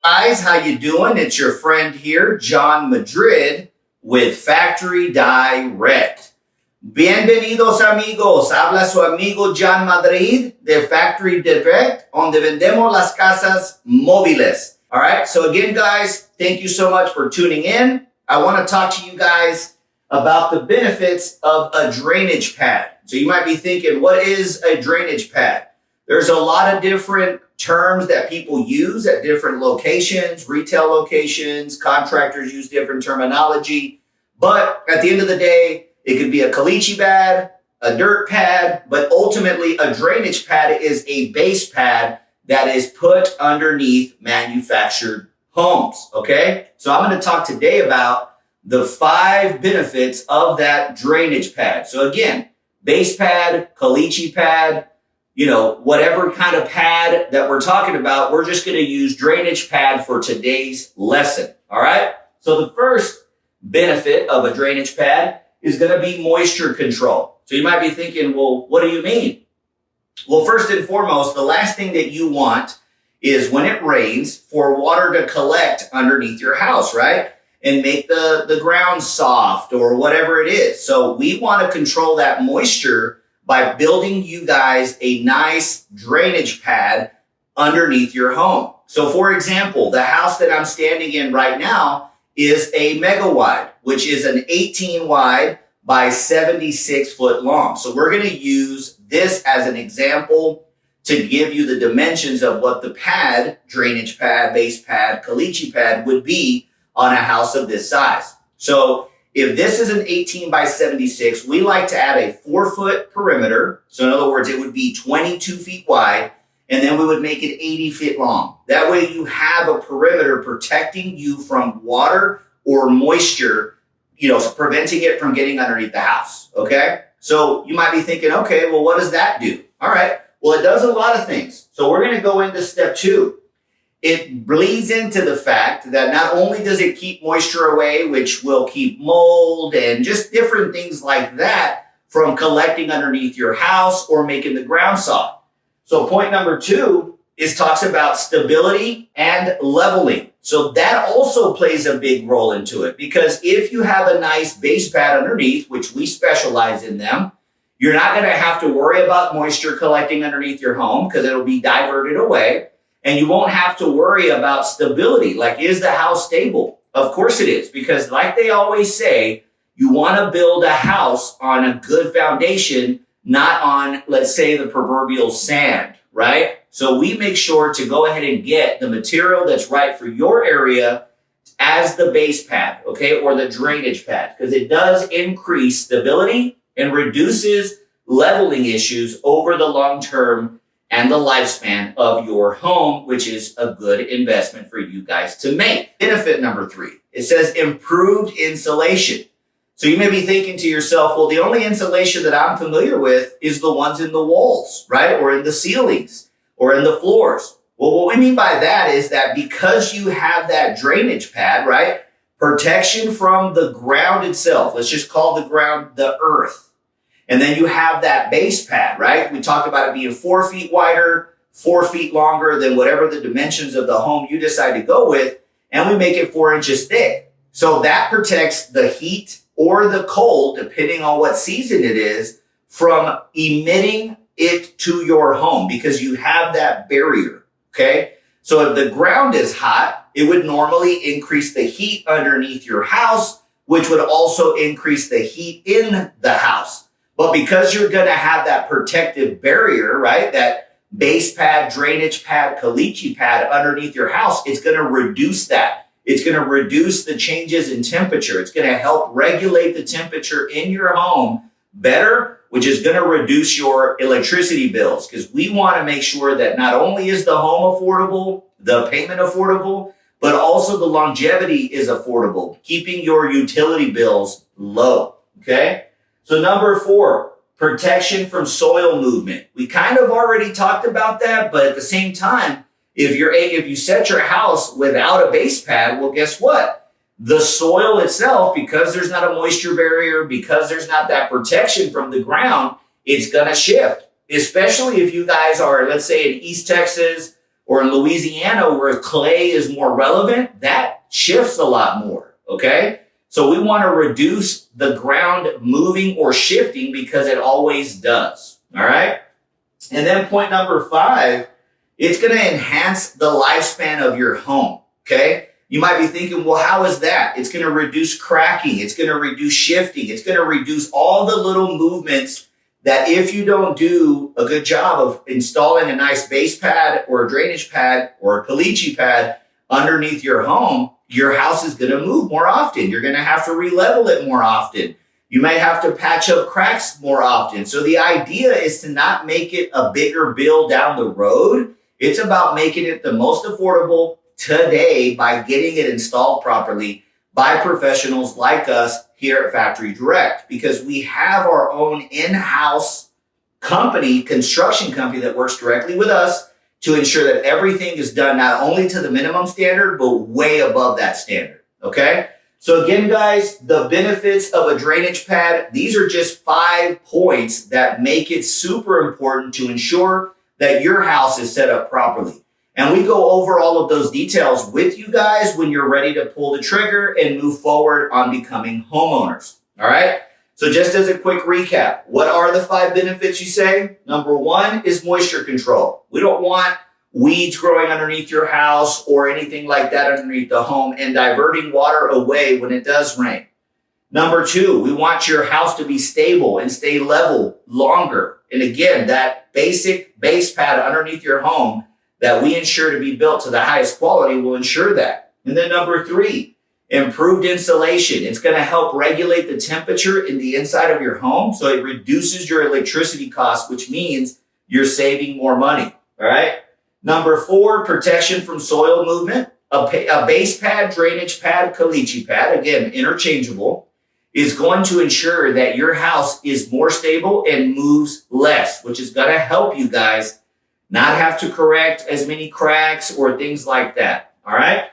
Guys, how you doing? It's your friend here, John Madrid with Factory Direct. Bienvenidos amigos, habla su amigo John Madrid de Factory Direct, donde vendemos las casas móviles. All right, so again, guys, thank you so much for tuning in. I want to talk to you guys about the benefits of a drainage pad. So you might be thinking, what is a drainage pad? There's a lot of different terms that people use at different locations, retail locations, contractors use different terminology. But at the end of the day, it could be a caliche pad, a dirt pad, but ultimately a drainage pad is a base pad that is put underneath manufactured homes, okay? So I'm going to talk today about the 5 benefits of that drainage pad. So again, base pad, caliche pad, whatever kind of pad that we're talking about, we're just going to use drainage pad for today's lesson. All right. So the first benefit of a drainage pad is going to be moisture control. So you might be thinking, well, what do you mean? Well, first and foremost, the last thing that you want is when it rains for water to collect underneath your house, right? And make the ground soft or whatever it is. So we want to control that moisture by building you guys a nice drainage pad underneath your home. So for example, the house that I'm standing in right now is a mega wide, which is an 18 wide by 76 foot long. So we're going to use this as an example to give you the dimensions of what the pad, drainage pad, base pad, caliche pad would be on a house of this size. So if this is an 18 by 76, we like to add a 4-foot perimeter. So in other words, it would be 22 feet wide, and then we would make it 80 feet long. That way you have a perimeter protecting you from water or moisture, preventing it from getting underneath the house, okay? So you might be thinking, okay, well, what does that do? All right, well, it does a lot of things. So we're gonna go into step 2. It bleeds into the fact that not only does it keep moisture away, which will keep mold and just different things like that from collecting underneath your house or making the ground soft. So point number 2 talks about stability and leveling. So that also plays a big role into it, because if you have a nice base pad underneath, which we specialize in them, you're not going to have to worry about moisture collecting underneath your home because it'll be diverted away. And you won't have to worry about stability. Like, is the house stable? Of course it is, because like they always say, you want to build a house on a good foundation, not on, let's say, the proverbial sand, right? So we make sure to go ahead and get the material that's right for your area as the base pad, okay, or the drainage pad, because it does increase stability and reduces leveling issues over the long term and the lifespan of your home, which is a good investment for you guys to make. Benefit number 3, it says improved insulation. So you may be thinking to yourself, well, the only insulation that I'm familiar with is the ones in the walls, right? Or in the ceilings or in the floors. Well, what we mean by that is that because you have that drainage pad, right? Protection from the ground itself. Let's just call the ground the earth. And then you have that base pad, right? We talked about it being 4 feet wider, 4 feet longer than whatever the dimensions of the home you decide to go with. And we make it 4 inches thick. So that protects the heat or the cold, depending on what season it is, from emitting it to your home because you have that barrier, okay? So if the ground is hot, it would normally increase the heat underneath your house, which would also increase the heat in the house. But because you're going to have that protective barrier, right, that base pad, drainage pad, caliche pad underneath your house, it's going to reduce that. It's going to reduce the changes in temperature. It's going to help regulate the temperature in your home better, which is going to reduce your electricity bills, because we want to make sure that not only is the home affordable, the payment affordable, but also the longevity is affordable, keeping your utility bills low, okay? So number 4, protection from soil movement. We kind of already talked about that, but at the same time, if you set your house without a base pad, well, guess what? The soil itself, because there's not a moisture barrier, because there's not that protection from the ground, it's going to shift, especially if you guys are, let's say, in East Texas or in Louisiana where clay is more relevant, that shifts a lot more, okay? So we want to reduce the ground moving or shifting because it always does, all right? And then point number 5, it's going to enhance the lifespan of your home, okay? You might be thinking, well, how is that? It's going to reduce cracking. It's going to reduce shifting. It's going to reduce all the little movements that if you don't do a good job of installing a nice base pad or a drainage pad or a caliche pad underneath your home, your house is going to move more often. You're going to have to re-level it more often. You may have to patch up cracks more often. So the idea is to not make it a bigger bill down the road. It's about making it the most affordable today by getting it installed properly by professionals like us here at Factory Direct, because we have our own in-house company, construction company that works directly with us to ensure that everything is done not only to the minimum standard, but way above that standard, okay? So again, guys, the benefits of a drainage pad, these are just 5 points that make it super important to ensure that your house is set up properly. And we go over all of those details with you guys when you're ready to pull the trigger and move forward on becoming homeowners, all right? So just as a quick recap, what are the 5 benefits you say? Number 1 is moisture control. We don't want weeds growing underneath your house or anything like that underneath the home and diverting water away when it does rain. Number 2, we want your house to be stable and stay level longer. And again, that basic base pad underneath your home that we ensure to be built to the highest quality will ensure that. And then number 3, improved insulation. It's going to help regulate the temperature in the inside of your home, so it reduces your electricity costs, which means you're saving more money, all right? Number 4, protection from soil movement. A base pad, drainage pad, caliche pad, again, interchangeable, is going to ensure that your house is more stable and moves less, which is going to help you guys not have to correct as many cracks or things like that, all right?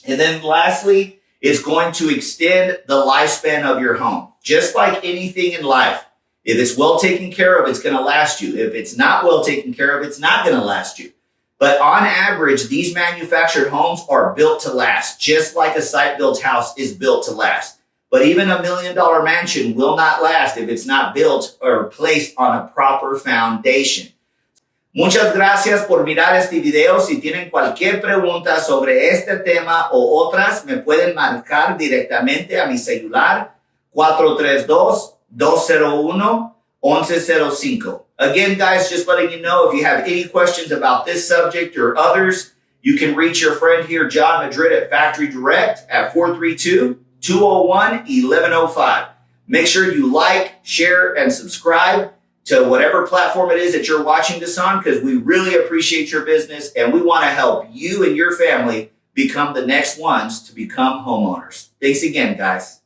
And then lastly, it's going to extend the lifespan of your home. Just like anything in life, if it's well taken care of, it's going to last you. If it's not well taken care of, it's not going to last you. But on average, these manufactured homes are built to last, just like a site-built house is built to last. But even a $1 million mansion will not last if it's not built or placed on a proper foundation. Muchas gracias por mirar este video. Si tienen cualquier pregunta sobre este tema o otras, me pueden marcar directamente a mi celular 432-201-1105. Again, guys, just letting you know, if you have any questions about this subject or others, you can reach your friend here, John Madrid, at Factory Direct at 432-201-1105. Make sure you like, share, and subscribe to whatever platform it is that you're watching this on, because we really appreciate your business and we want to help you and your family become the next ones to become homeowners. Thanks again, guys.